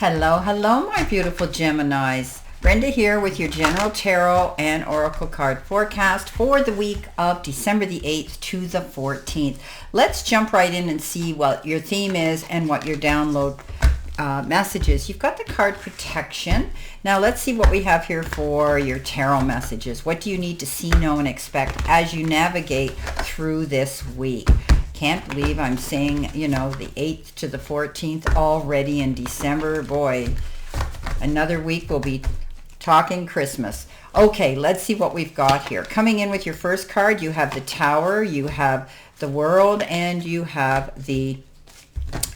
Hello, hello, my beautiful Geminis. Brenda here with your general tarot and oracle card forecast for the week of December the 8th to the 14th. Let's jump right in and see what your theme is and what your download messages. You've got the card protection. Now let's see what we have here for your tarot messages. What do you need to see, know, and expect as you navigate through this week? Can't believe I'm saying, the 8th to the 14th already in December. Boy, another week we'll be talking Christmas. Okay, let's see what we've got here. Coming in with your first card, you have the Tower, you have the World, and you have the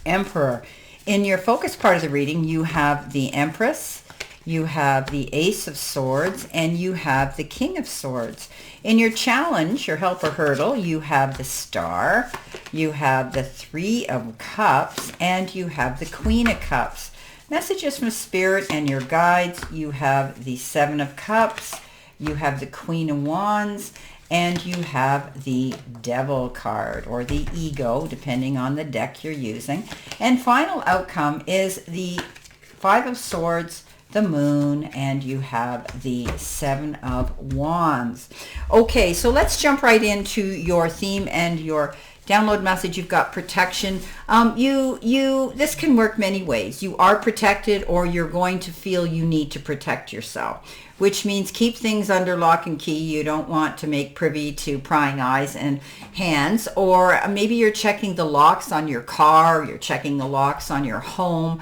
Emperor. In your focus part of the reading, you have the Empress, you have the Ace of Swords, and you have the King of Swords. In your challenge, your helper hurdle, you have the Star, you have the Three of Cups, and you have the Queen of Cups. Messages from Spirit and your guides, you have the Seven of Cups, you have the Queen of Wands, and you have the Devil card, or the Ego, depending on the deck you're using. And final outcome is the Five of Swords, the Moon, and you have the Seven of Wands. Okay, so let's jump right into your theme and your download message. You've got protection. This can work many ways. You are protected, or you're going to feel you need to protect yourself, which means keep things under lock and key. You don't want to make privy to prying eyes and hands, or maybe you're checking the locks on your car, you're checking the locks on your home.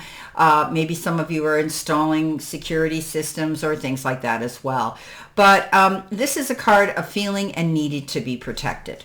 Maybe some of you are installing security systems or things like that as well. But this is a card of feeling and needed to be protected.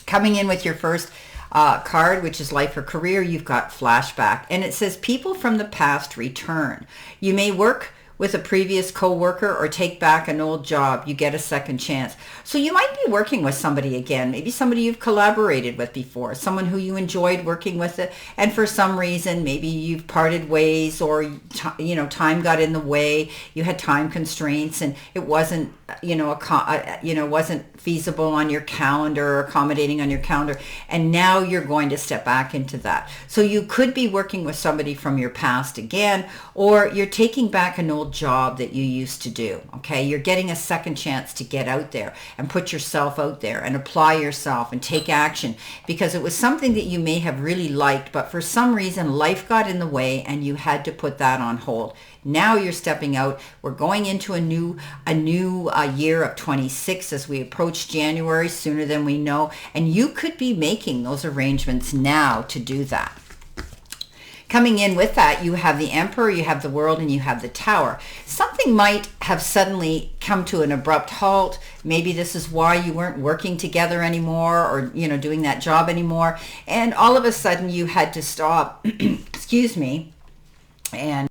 Coming in with your first card, which is life or career, you've got flashback. And it says people from the past return. You may work with a previous co-worker or take back an old job. You get a second chance. So you might be working with somebody again, maybe somebody you've collaborated with before, someone who you enjoyed working with, and for some reason maybe you've parted ways, or time got in the way. You had time constraints and it wasn't wasn't feasible on your calendar, or accommodating on your calendar, and now you're going to step back into that. So you could be working with somebody from your past again, or you're taking back an old job that you used to do. Okay, you're getting a second chance to get out there and put yourself out there and apply yourself and take action, because it was something that you may have really liked, but for some reason life got in the way and you had to put that on hold. Now you're stepping out. We're going into a new year of 26 as we approach January, sooner than we know, and you could be making those arrangements now to do that. Coming in with that, you have the Emperor, you have the World, and you have the Tower. Something might have suddenly come to an abrupt halt. Maybe this is why you weren't working together anymore, or doing that job anymore, and all of a sudden you had to stop excuse me, and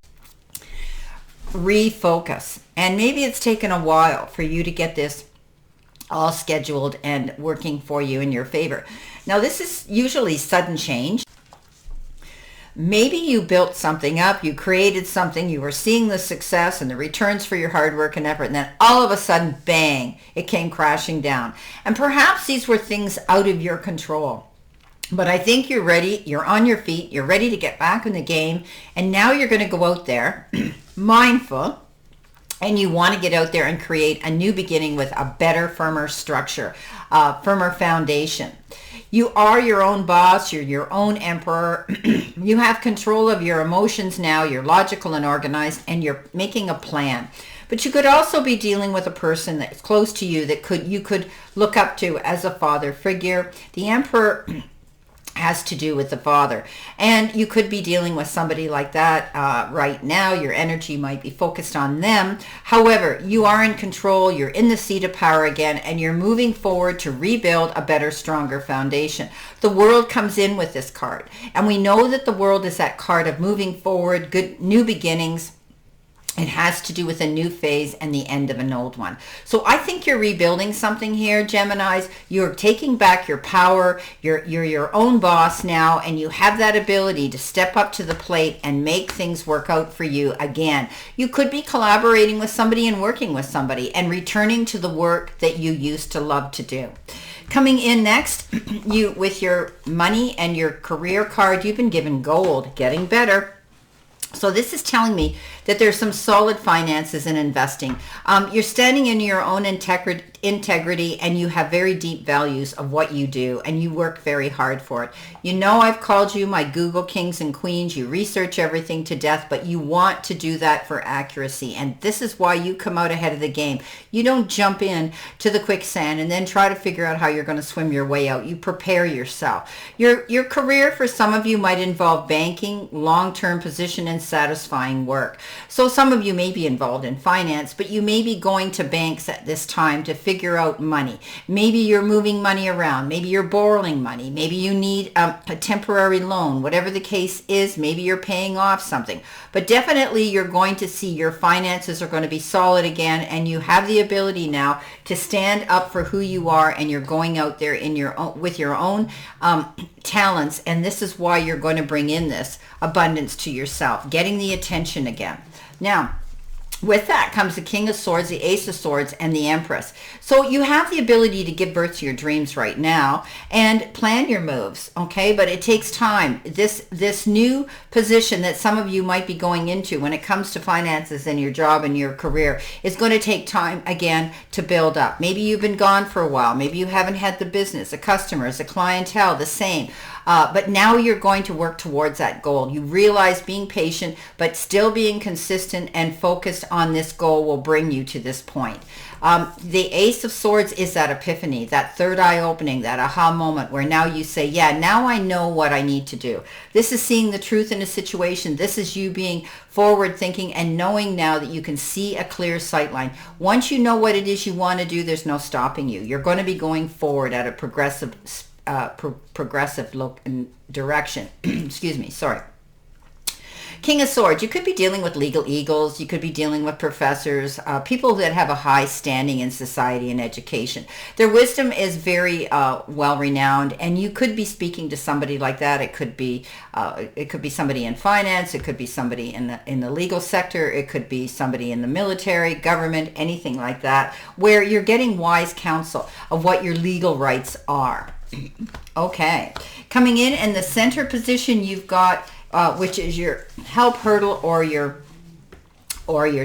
refocus. And maybe it's taken a while for you to get this all scheduled and working for you in your favor. Now, this is usually sudden change. Maybe you built something up, you created something, you were seeing the success and the returns for your hard work and effort, and then all of a sudden, bang, it came crashing down. And perhaps these were things out of your control. But I think you're ready, you're on your feet, you're ready to get back in the game, and now you're going to go out there mindful, and you want to get out there and create a new beginning with a better, firmer structure, firmer foundation. You are your own boss, you're your own emperor. You have control of your emotions now, you're logical and organized, and you're making a plan. But you could also be dealing with a person that's close to you that you could look up to as a father figure. The Emperor has to do with the father, and you could be dealing with somebody like that right now. Your energy might be focused on them. However, you are in control, you're in the seat of power again, and you're moving forward to rebuild a better, stronger foundation. The World comes in with this card, and we know that the World is that card of moving forward, good new beginnings. It has to do with a new phase and the end of an old one. So I think you're rebuilding something here, Geminis. You're taking back your power. You're your own boss now, and you have that ability to step up to the plate and make things work out for you again. You could be collaborating with somebody and working with somebody and returning to the work that you used to love to do. Coming in next, you with your money and your career card, you've been given gold, getting better. So this is telling me that there's some solid finances in investing. You're standing in your own integrity, and you have very deep values of what you do, and you work very hard for it. You know, I've called you my Google kings and queens. You research everything to death, but you want to do that for accuracy, and this is why you come out ahead of the game. You don't jump in to the quicksand and then try to figure out how you're going to swim your way out. You prepare yourself. Your career for some of you might involve banking, long-term position, and satisfying work. So some of you may be involved in finance, but you may be going to banks at this time to figure out money. Maybe you're moving money around. Maybe you're borrowing money. Maybe you need a temporary loan. Whatever the case is, maybe you're paying off something. But definitely you're going to see your finances are going to be solid again, and you have the ability now to stand up for who you are, and you're going out there in your own, with your own talents, and this is why you're going to bring in this abundance to yourself, getting the attention again. Now, with that comes the King of Swords, the Ace of Swords, and the Empress. So you have the ability to give birth to your dreams right now and plan your moves, okay? But it takes time. This new position that some of you might be going into when it comes to finances and your job and your career is going to take time, again, to build up. Maybe you've been gone for a while. Maybe you haven't had the business, the customers, the clientele, the same. But now you're going to work towards that goal. You realize being patient, but still being consistent and focused on this goal will bring you to this point. The Ace of Swords is that epiphany, that third eye opening, that aha moment where now you say, yeah, now I know what I need to do. This is seeing the truth in a situation. This is you being forward thinking and knowing now that you can see a clear sight line. Once you know what it is you want to do, there's no stopping you. You're going to be going forward at a progressive look and direction. Excuse me, sorry. King of Swords, you could be dealing with legal eagles. You could be dealing with professors, people that have a high standing in society and education. Their wisdom is very well renowned, and you could be speaking to somebody like that. It could be somebody in finance. It could be somebody in the legal sector. It could be somebody in the military, government, anything like that, where you're getting wise counsel of what your legal rights are. Okay, coming in the center position, you've got which is your help hurdle or your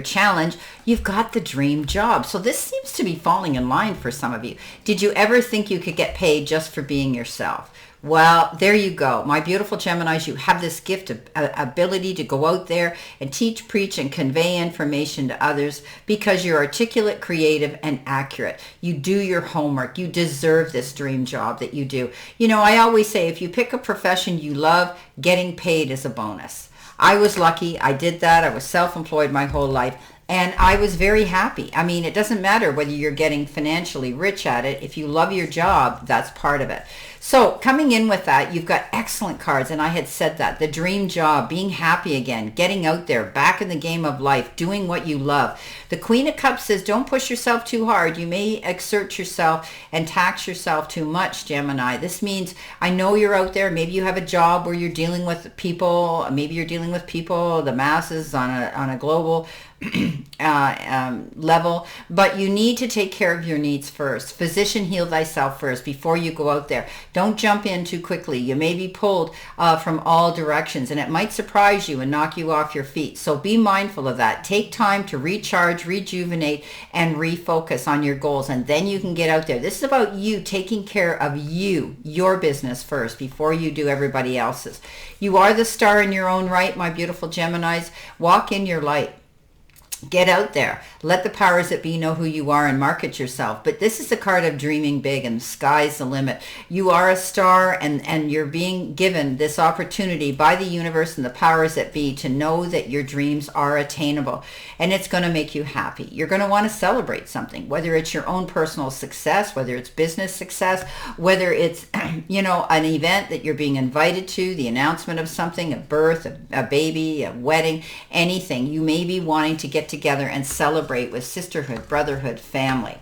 challenge. You've got the dream job. So this seems to be falling in line for some of you. Did you ever think you could get paid just for being yourself? Well, there you go. My beautiful Geminis, you have this gift of ability to go out there and teach, preach, and convey information to others because you're articulate, creative, and accurate. You do your homework. You deserve this dream job that you do. You know, I always say if you pick a profession you love, getting paid is a bonus. I was lucky. I did that. I was self-employed my whole life. And I was very happy. I mean, it doesn't matter whether you're getting financially rich at it. If you love your job, that's part of it. So coming in with that, you've got excellent cards. And I had said that. The dream job, being happy again, getting out there, back in the game of life, doing what you love. The Queen of Cups says, don't push yourself too hard. You may exert yourself and tax yourself too much, Gemini. This means, I know you're out there. Maybe you have a job where you're dealing with people. Maybe you're dealing with people, the masses on a global level, but you need to take care of your needs first. Physician, heal thyself first before you go out there. Don't jump in too quickly. You may be pulled from all directions, and it might surprise you and knock you off your feet. So be mindful of that. Take time to recharge, rejuvenate, and refocus on your goals, and then you can get out there. This is about you taking care of you, your business first, before you do everybody else's. You are the star in your own right, my beautiful Geminis. Walk in your light. Get out there. Let the powers that be know who you are and market yourself. But this is a card of dreaming big, and the sky's the limit. You are a star, and you're being given this opportunity by the universe and the powers that be to know that your dreams are attainable. And it's going to make you happy. You're going to want to celebrate something, whether it's your own personal success, whether it's business success, whether it's, you know, an event that you're being invited to, the announcement of something, a birth, a baby, a wedding, anything. You may be wanting to get together and celebrate with sisterhood, brotherhood, family.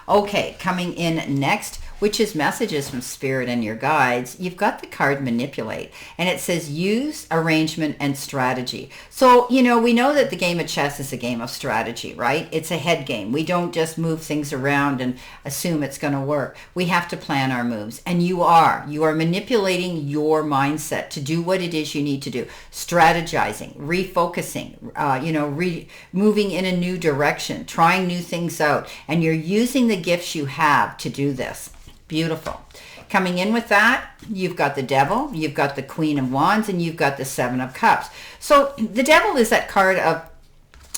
Okay, coming in next, which is messages from spirit and your guides, you've got the card manipulate, and it says use, arrangement, and strategy. So, we know that the game of chess is a game of strategy, right? It's a head game. We don't just move things around and assume it's going to work. We have to plan our moves, and you are manipulating your mindset to do what it is you need to do. Strategizing, refocusing, moving in a new direction, trying new things out, and you're using the gifts you have to do this. Beautiful. Coming in with that, you've got the Devil, you've got the Queen of Wands, and you've got the Seven of Cups. So the Devil is that card of,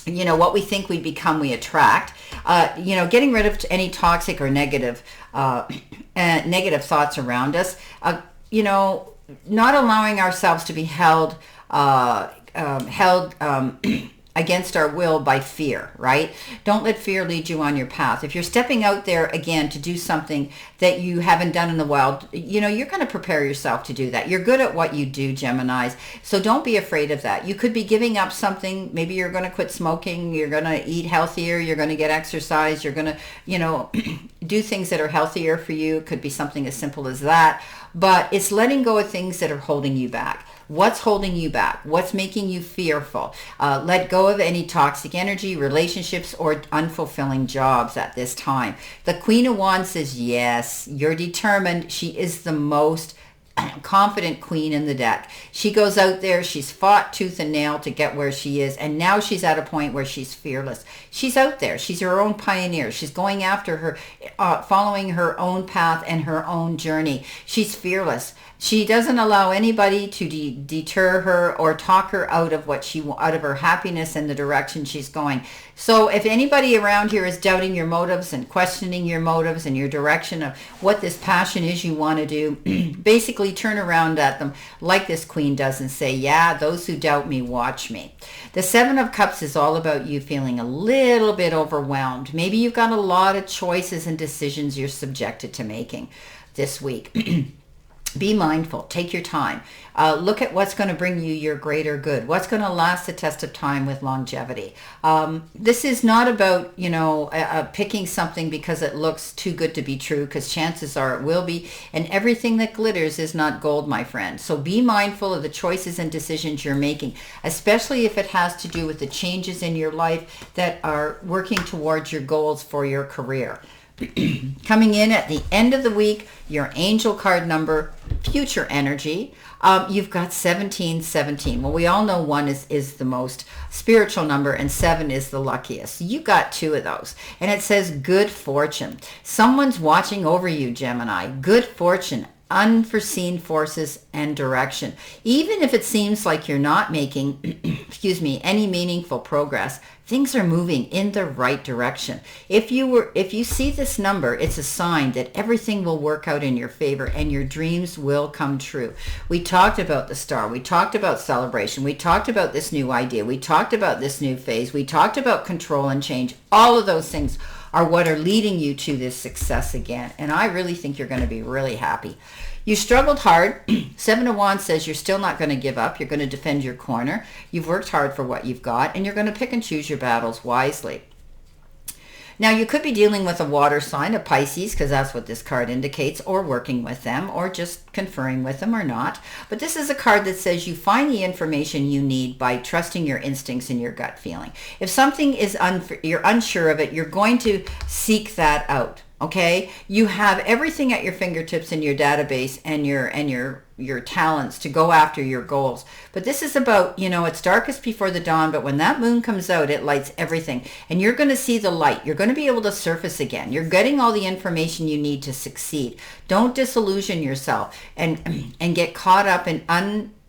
what we think we become, we attract. Getting rid of any toxic or negative thoughts around us. Not allowing ourselves to be held against our will by fear, right? Don't let fear lead you on your path. If you're stepping out there again to do something that you haven't done in the wild, you're going to prepare yourself to do that. You're good at what you do, Geminis. So don't be afraid of that. You could be giving up something. Maybe you're going to quit smoking. You're going to eat healthier. You're going to get exercise. You're going to, do things that are healthier for you. It could be something as simple as that. But it's letting go of things that are holding you back. What's holding you back? What's making you fearful? Let go of any toxic energy, relationships, or unfulfilling jobs at this time. The Queen of Wands says, yes, you're determined. She is the most confident queen in the deck. She goes out there, she's fought tooth and nail to get where she is, and now she's at a point where she's fearless. She's out there, she's her own pioneer. She's going after her, following her own path and her own journey. She's fearless. She doesn't allow anybody to deter her or talk her out of out of her happiness and the direction she's going. So if anybody around here is doubting your motives and questioning your motives and your direction of what this passion is you want to do, basically turn around at them like this queen does and say, yeah, those who doubt me, watch me. The Seven of Cups is all about you feeling a little bit overwhelmed. Maybe you've got a lot of choices and decisions you're subjected to making this week. Be mindful. Take your time. Look at what's going to bring you your greater good. What's going to last the test of time with longevity. This is not about, picking something because it looks too good to be true, because chances are it will be. And everything that glitters is not gold, my friend. So be mindful of the choices and decisions you're making, especially if it has to do with the changes in your life that are working towards your goals for your career. Coming in at the end of the week, your angel card number, future energy, you've got 1717. Well, we all know 1 is the most spiritual number and 7 is the luckiest. You got 2 of those. And it says good fortune. Someone's watching over you, Gemini. Good fortune, unforeseen forces and direction. Even if it seems like you're not making, any meaningful progress, things are moving in the right direction. If you see this number, it's a sign that everything will work out in your favor and your dreams will come true. We talked about the star. We talked about celebration. We talked about this new idea. We talked about this new phase. We talked about control and change. All of those things are what are leading you to this success again. And I really think you're going to be really happy. You struggled hard. 7 of Wands says you're still not going to give up. You're going to defend your corner. You've worked hard for what you've got, and you're going to pick and choose your battles wisely. Now, you could be dealing with a water sign, a Pisces, because that's what this card indicates, or working with them, or just conferring with them or not. But this is a card that says you find the information you need by trusting your instincts and your gut feeling. If something is you're unsure of it, you're going to seek that out. Okay, you have everything at your fingertips in your database and your talents to go after your goals. But this is about, it's darkest before the dawn, but when that moon comes out, it lights everything. And you're going to see the light. You're going to be able to surface again. You're getting all the information you need to succeed. Don't disillusion yourself and get caught up in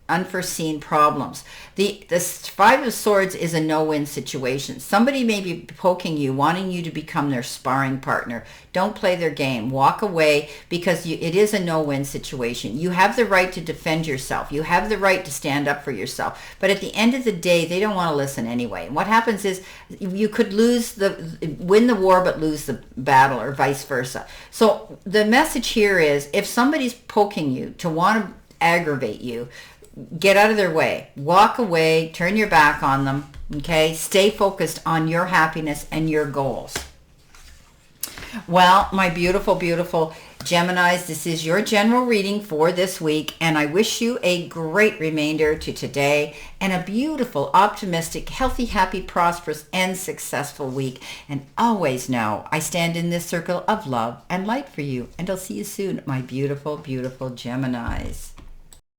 unforeseen problems. The 5 of Swords is a no-win situation. Somebody may be poking you, wanting you to become their sparring partner. Don't play their game. Walk away, because it is a no-win situation. You have the right to defend yourself. You have the right to stand up for yourself. But at the end of the day, they don't want to listen anyway. And what happens is you could win the war but lose the battle, or vice versa. So the message here is, if somebody's poking you to want to aggravate you, get out of their way. Walk away. Turn your back on them. Okay? Stay focused on your happiness and your goals. Well, my beautiful, beautiful Geminis, this is your general reading for this week, and I wish you a great remainder to today and a beautiful, optimistic, healthy, happy, prosperous, and successful week. And always know I stand in this circle of love and light for you, and I'll see you soon, my beautiful, beautiful Geminis.